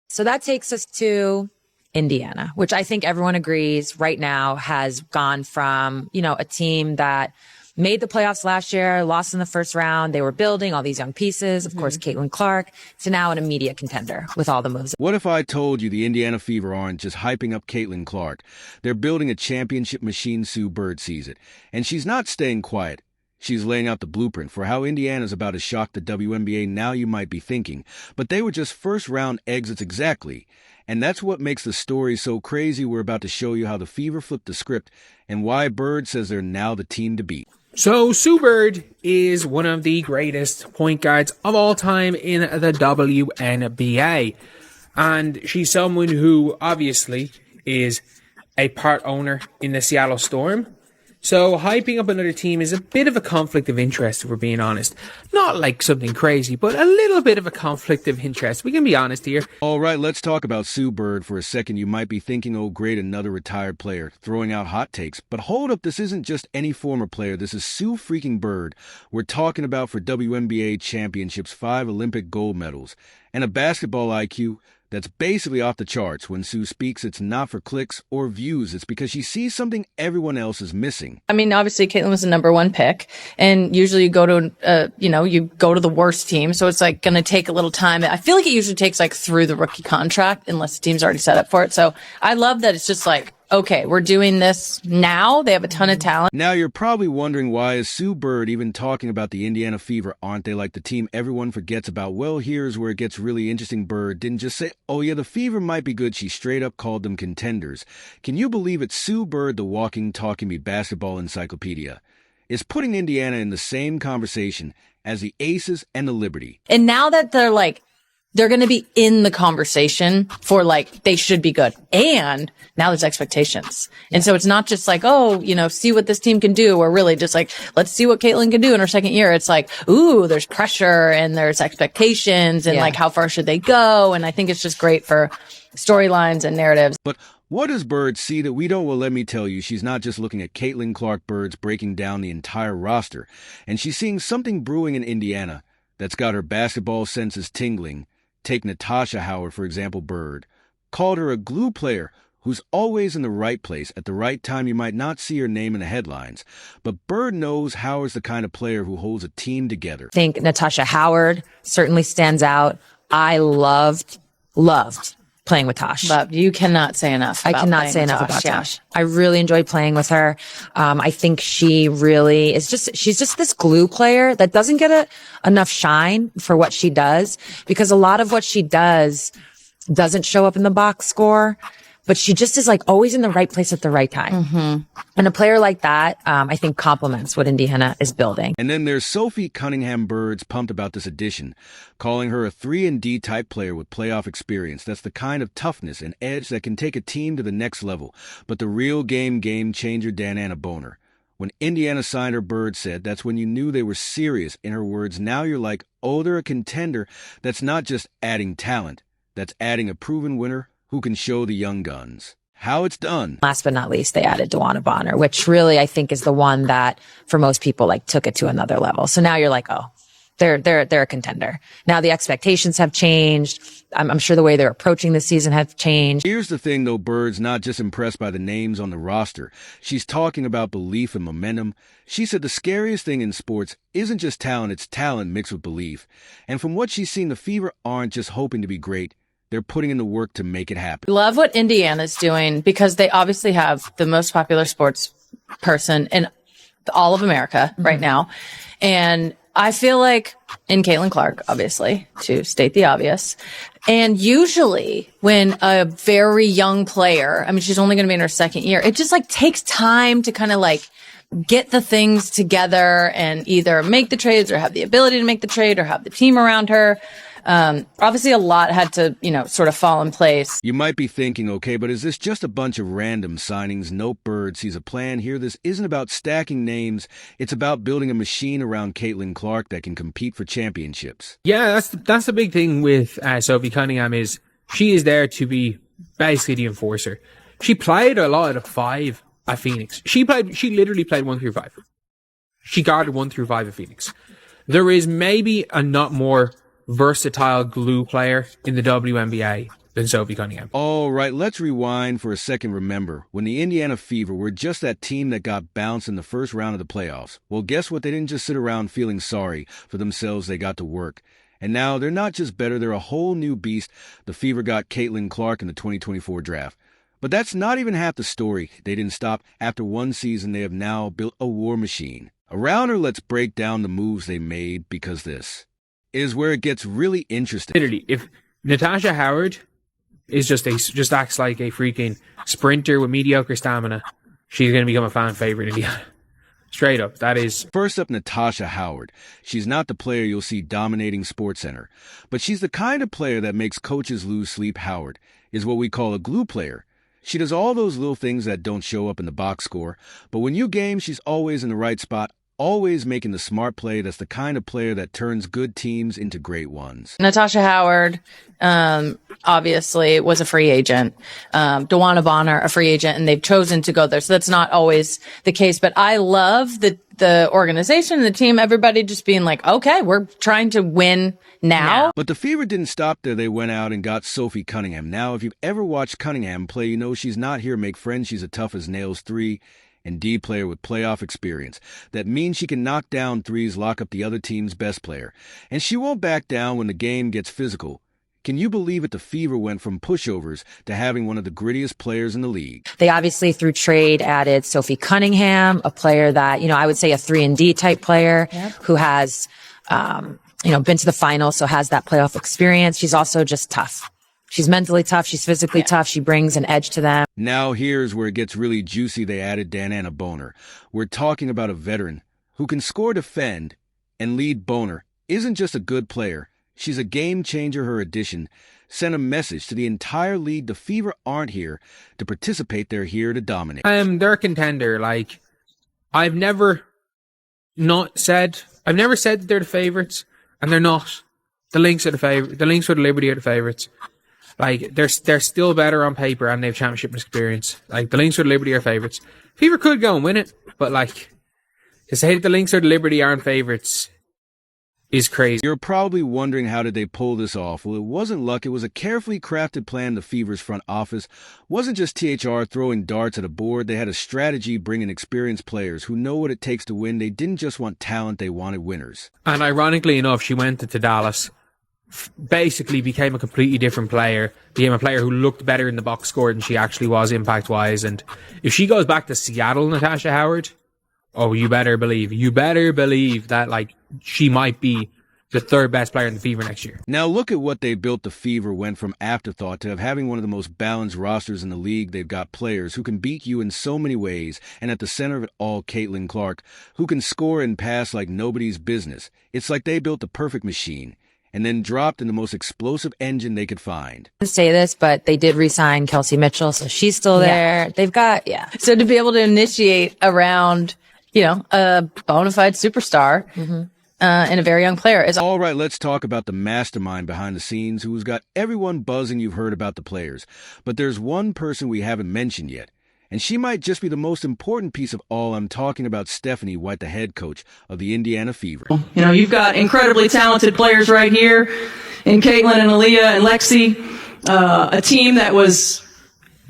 So that takes us to Indiana, which I think everyone agrees right now has gone from, a team that made the playoffs last year, lost in the first round. They were building all these young pieces, of course, Caitlin Clark, to now an immediate contender with all the moves. What if I told you the Indiana Fever aren't just hyping up Caitlin Clark? They're building a championship machine. Sue Bird sees it. And she's not staying quiet. She's laying out the blueprint for how Indiana's about to shock the WNBA now, you might be thinking. But they were just first-round exits exactly. And that's what makes the story so crazy. We're about to show you how the Fever flipped the script and why Bird says they're now the team to beat. So Sue Bird is one of the greatest point guards of all time in the WNBA. And she's someone who obviously is a part owner in the Seattle Storm. So hyping up another team is a bit of a conflict of interest, if we're being honest. Not like something crazy, but a little bit of a conflict of interest. We can be honest here. All right, let's talk about Sue Bird for a second. You might be thinking, oh great, another retired player, throwing out hot takes. But hold up, this isn't just any former player. This is Sue freaking Bird. We're talking about for WNBA championships, 5 Olympic gold medals, and a basketball IQ that's basically off the charts. When Sue speaks, it's not for clicks or views. It's because she sees something everyone else is missing. I mean, obviously, Caitlin was the #1 pick, and usually you go to, you go to the worst team. So it's like going to take a little time. I feel like it usually takes like through the rookie contract, unless the team's already set up for it. So I love that it's just like, okay, we're doing this now. They have a ton of talent. Now you're probably wondering, why is Sue Bird even talking about the Indiana Fever? Aren't they like the team everyone forgets about? Well, here's where it gets really interesting. Bird didn't just say, oh yeah, the Fever might be good. She straight up called them contenders. Can you believe it? Sue Bird, the walking, talking basketball encyclopedia, is putting Indiana in the same conversation as the Aces and the Liberty. And now that they're going to be in the conversation for they should be good. And now there's expectations. And so it's not just like, oh, see what this team can do, or really just like, let's see what Caitlin can do in her second year. It's like, ooh, there's pressure and there's expectations and how far should they go? And I think it's just great for storylines and narratives. But what does Bird see that we don't? Well, let me tell you, she's not just looking at Caitlin Clark. Bird's breaking down the entire roster, and she's seeing something brewing in Indiana that's got her basketball senses tingling. Take Natasha Howard, for example. Bird called her a glue player who's always in the right place at the right time. You might not see her name in the headlines, but Bird knows Howard's the kind of player who holds a team together. I think Natasha Howard certainly stands out. I loved playing with Tosh. But you cannot say enough. I cannot say enough about Tosh. I really enjoyed playing with her. I think she really is she's just this glue player that doesn't get enough shine for what she does, because a lot of what she does doesn't show up in the box score, but she just is always in the right place at the right time. Mm-hmm. And a player like that, I think complements what Indiana is building. And then there's Sophie Cunningham. Bird's pumped about this addition, calling her a 3-and-D type player with playoff experience. That's the kind of toughness and edge that can take a team to the next level. But the real game changer, Anna Boner. When Indiana signed her, Bird said that's when you knew they were serious. In her words, now you're like, oh, they're a contender. That's not just adding talent. That's adding a proven winner who can show the young guns how it's done. Last but not least, they added DeWanna Bonner, which really I think is the one that for most people took it to another level. So now you're like, oh, they're a contender. Now the expectations have changed. I'm sure the way they're approaching this season has changed. Here's the thing though, Bird's not just impressed by the names on the roster. She's talking about belief and momentum. She said the scariest thing in sports isn't just talent, it's talent mixed with belief. And from what she's seen, the Fever aren't just hoping to be great. They're putting in the work to make it happen. Love what Indiana's doing, because they obviously have the most popular sports person in all of America right now. And I feel like in Caitlin Clark, obviously, to state the obvious. And usually when a very young player, I mean, she's only going to be in her second year, it just takes time to kind of get the things together and either make the trades or have the ability to make the trade or have the team around her. Obviously a lot had to, sort of fall in place. You might be thinking, okay, but is this just a bunch of random signings? Nope, Bird sees a plan here. This isn't about stacking names. It's about building a machine around Caitlin Clark that can compete for championships. Yeah, that's the big thing with Sophie Cunningham, is she is there to be basically the enforcer. She played a lot of 5 at Phoenix. She literally played 1 through 5. She guarded 1 through 5 at Phoenix. There is maybe a not more versatile glue player in the WNBA than Sophie Cunningham. All right, let's rewind for a second. Remember, when the Indiana Fever were just that team that got bounced in the first round of the playoffs. Well, guess what? They didn't just sit around feeling sorry for themselves. They got to work. And now they're not just better, they're a whole new beast. The Fever got Caitlin Clark in the 2024 draft. But that's not even half the story. They didn't stop. After one season, they have now built a war machine. Around her, let's break down the moves they made, because this is where it gets really interesting. Literally, if Natasha Howard is just acts like a freaking sprinter with mediocre stamina, she's going to become a fan favorite in Indiana. Straight up, that is. First up, Natasha Howard. She's not the player you'll see dominating SportsCenter, but she's the kind of player that makes coaches lose sleep. Howard is what we call a glue player. She does all those little things that don't show up in the box score, but when you game, she's always in the right spot, always making the smart play. That's the kind of player that turns good teams into great ones. Natasha Howard, obviously was a free agent. DeWanna Bonner, a free agent, and they've chosen to go there. So that's not always the case. But I love the organization, the team, everybody just being like, okay, we're trying to win now. But the Fever didn't stop there. They went out and got Sophie Cunningham. Now, if you've ever watched Cunningham play, you know she's not here to make friends. She's a tough as nails 3 and D player with playoff experience. That means she can knock down threes, lock up the other team's best player. And she won't back down when the game gets physical. Can you believe it? The Fever went from pushovers to having one of the grittiest players in the league. They obviously, through trade, added Sophie Cunningham, a player that, I would say a 3-and-D type player who has, been to the finals, so has that playoff experience. She's also just tough. She's mentally tough. She's physically tough. She brings an edge to them. Now here's where it gets really juicy. They added Dananna Boner. We're talking about a veteran who can score, defend, and lead. Boner isn't just a good player. She's a game changer. Her addition sent a message to the entire league. The Fever aren't here to participate. They're here to dominate. They're a contender. Like, I've never said that they're the favorites, and they're not. The Lynx are the favorite. The Lynx or the Liberty are the favorites. Like, they're still better on paper, and they have championship experience. Like, the Lynx or the Liberty are favorites. Fever could go and win it, but like, to say that the Lynx or the Liberty aren't favorites is crazy. You're probably wondering, how did they pull this off? Well, it wasn't luck. It was a carefully crafted plan. The Fever's front office wasn't just THR throwing darts at a board. They had a strategy, bringing experienced players who know what it takes to win. They didn't just want talent, they wanted winners. And ironically enough, she went to Dallas, basically became a completely different player, became a player who looked better in the box score than she actually was impact-wise. And if she goes back to Seattle, Natasha Howard, oh, you better believe that, like, she might be the third best player in the Fever next year. Now look at what they built. The Fever went from afterthought to having one of the most balanced rosters in the league. They've got players who can beat you in so many ways, and at the center of it all, Caitlin Clark, who can score and pass like nobody's business. It's like they built the perfect machine and then dropped in the most explosive engine they could find. I say this, but they did re-sign Kelsey Mitchell, so she's still there. Yeah. They've got, So to be able to initiate around, a bona fide superstar, and a very young player is. All right, let's talk about the mastermind behind the scenes who's got everyone buzzing. You've heard about the players, but there's one person we haven't mentioned yet, and she might just be the most important piece of all. I'm talking about Stephanie White, the head coach of the Indiana Fever. You've got incredibly talented players right here in Caitlin and Aaliyah and Lexi, a team that was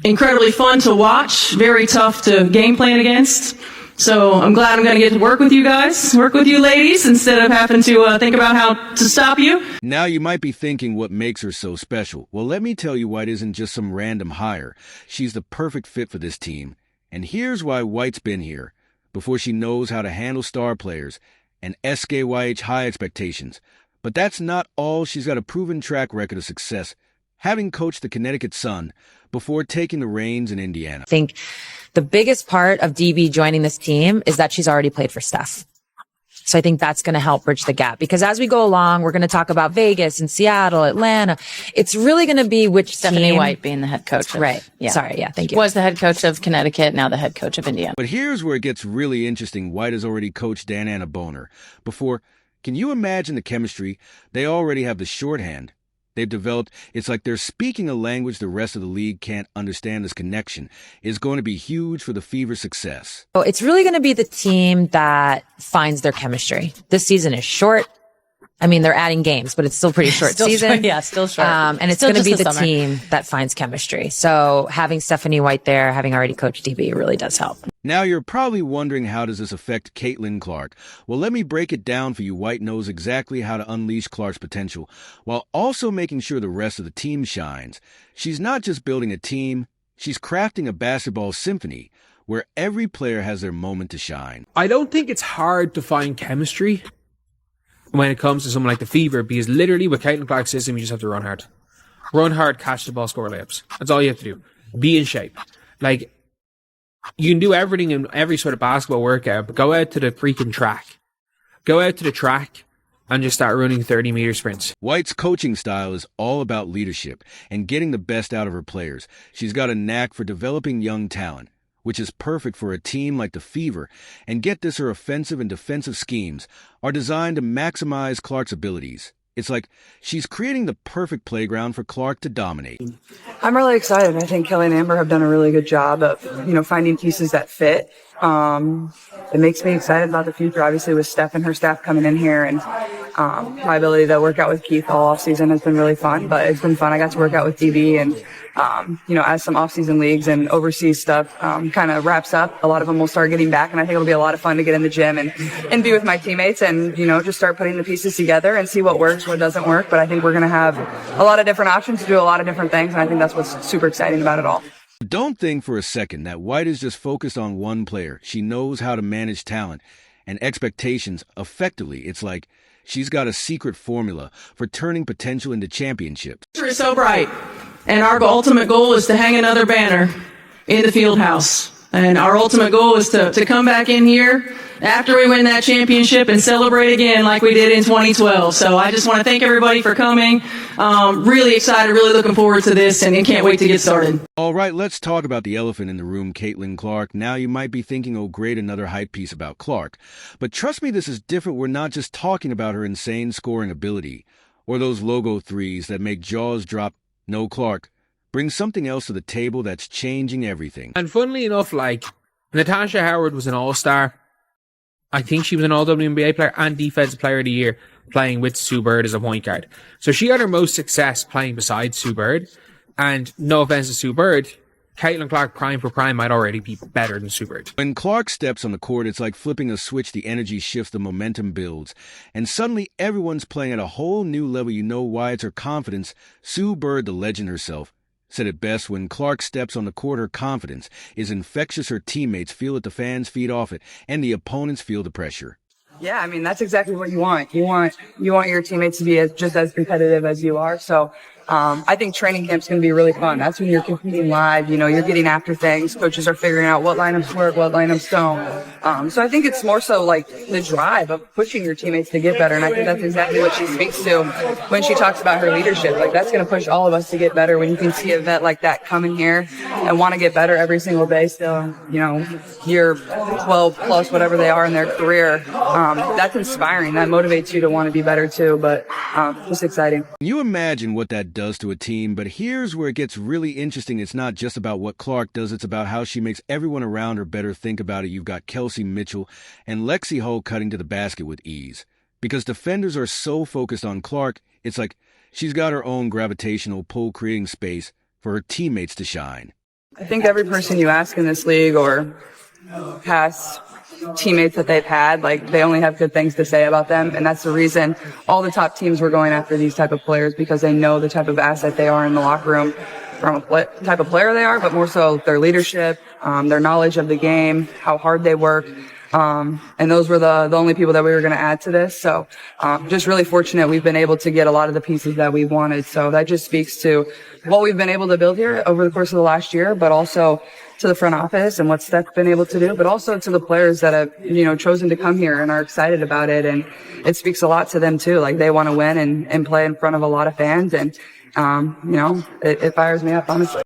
incredibly fun to watch, very tough to game plan against. So I'm glad I'm going to get to work with you guys, work with you ladies, instead of having to think about how to stop you. Now you might be thinking, what makes her so special? Well, let me tell you, White isn't just some random hire. She's the perfect fit for this team. And here's why White's been here. Before she knows how to handle star players and SKYH high expectations. But that's not all. She's got a proven track record of success, having coached the Connecticut Sun before taking the reins in Indiana. I think the biggest part of DB joining this team is that she's already played for Steph. So I think that's going to help bridge the gap, because as we go along, we're going to talk about Vegas and Seattle, Atlanta. It's really going to be which Stephanie team. White being the head coach. Right. Yeah. Sorry. Yeah. Thank you. Was the head coach of Connecticut, now the head coach of Indiana. But here's where it gets really interesting. White has already coached Dananna Boner before. Can you imagine the chemistry? They already have the shorthand they've developed. It's like they're speaking a language the rest of the league can't understand. This connection is going to be huge for the Fever's success. So it's really going to be the team that finds their chemistry. This season is short. I mean, they're adding games, but it's still pretty short season. Still short. And it's Still going to be just the the summer. team that finds chemistry. So having Stephanie White there, having already coached DB really does help. Now you're probably wondering, how does this affect Caitlin Clark? Well, let me break it down for you. White knows exactly how to unleash Clark's potential while also making sure the rest of the team shines. She's not just building a team, she's crafting a basketball symphony where every player has their moment to shine. I don't think it's hard to find chemistry when it comes to someone like the Fever, because literally with Caitlin Clark's system, you just have to run hard. Run hard, catch the ball, score layups. That's all you have to do. Be in shape. Like, you can do everything in every sort of basketball workout, but go out to the freaking track. Go out to the track and just start running 30-meter sprints. White's coaching style is all about leadership and getting the best out of her players. She's got a knack for developing young talent, which is perfect for a team like the Fever. And get this, her offensive and defensive schemes are designed to maximize Clark's abilities. It's like she's creating the perfect playground for Clark to dominate. I'm really excited. I think Kelly and Amber have done a really good job of, finding pieces that fit. It makes me excited about the future, obviously, with Steph and her staff coming in here, and my ability to work out with Keith all off season has been really fun. But it's been fun. I got to work out with DB, and as some off-season leagues and overseas stuff kind of wraps up, a lot of them will start getting back, and I think it'll be a lot of fun to get in the gym and be with my teammates and, just start putting the pieces together and see what works, what doesn't work. But I think we're going to have a lot of different options to do a lot of different things, and I think that's what's super exciting about it all. Don't think for a second that White is just focused on one player. She knows how to manage talent and expectations effectively. It's like she's got a secret formula for turning potential into championships. The future is so bright, and our ultimate goal is to hang another banner in the field house. And our ultimate goal is to come back in here after we win that championship and celebrate again like we did in 2012. So I just want to thank everybody for coming. Really excited, really looking forward to this, and can't wait to get started. All right, let's talk about the elephant in the room, Caitlin Clark. Now you might be thinking, oh great, another hype piece about Clark. But trust me, this is different. We're not just talking about her insane scoring ability or those logo threes that make jaws drop. No, Clark brings something else to the table that's changing everything. And funnily enough, like, Natasha Howard was an all-star. I think she was an all-WNBA player and Defensive Player of the Year, playing with Sue Bird as a point guard. So she had her most success playing beside Sue Bird. And no offense to Sue Bird, Caitlin Clark, prime for prime, might already be better than Sue Bird. When Clark steps on the court, it's like flipping a switch. The energy shifts, the momentum builds, and suddenly everyone's playing at a whole new level. You know why? It's her confidence. Sue Bird, the legend herself, said it best: when Clark steps on the court, her confidence is infectious. Her teammates feel it, the fans feed off it, and the opponents feel the pressure. Yeah, I mean, that's exactly what you want. You want your teammates to be just as competitive as you are. So I think training camp's going to be really fun. That's when you're competing live. You're getting after things. Coaches are figuring out what lineups work, what lineups don't. So I think it's more so like the drive of pushing your teammates to get better. And I think that's exactly what she speaks to when she talks about her leadership. Like, that's going to push all of us to get better. When you can see a vet like that come in here and want to get better every single day still, year 12 plus, whatever they are in their career, that's inspiring. That motivates you to want to be better too. But just exciting. Can you imagine what that does to a team? But here's where it gets really interesting. It's not just about what Clark does, it's about how she makes everyone around her better. Think about it. You've got Kelsey Mitchell and Lexi Hull cutting to the basket with ease. Because defenders are so focused on Clark, it's like she's got her own gravitational pull, creating space for her teammates to shine. I think every person you ask in this league or past teammates that they've had, like, they only have good things to say about them. And that's the reason all the top teams were going after these type of players, because they know the type of asset they are in the locker room from a type of player they are, but more so their leadership, their knowledge of the game, how hard they work. And those were the only people that we were going to add to this. So, just really fortunate we've been able to get a lot of the pieces that we wanted. So that just speaks to what we've been able to build here over the course of the last year, but also to the front office and what Steph's been able to do, but also to the players that have, chosen to come here and are excited about it. And it speaks a lot to them too. Like, they want to win and play in front of a lot of fans. And, it fires me up, honestly.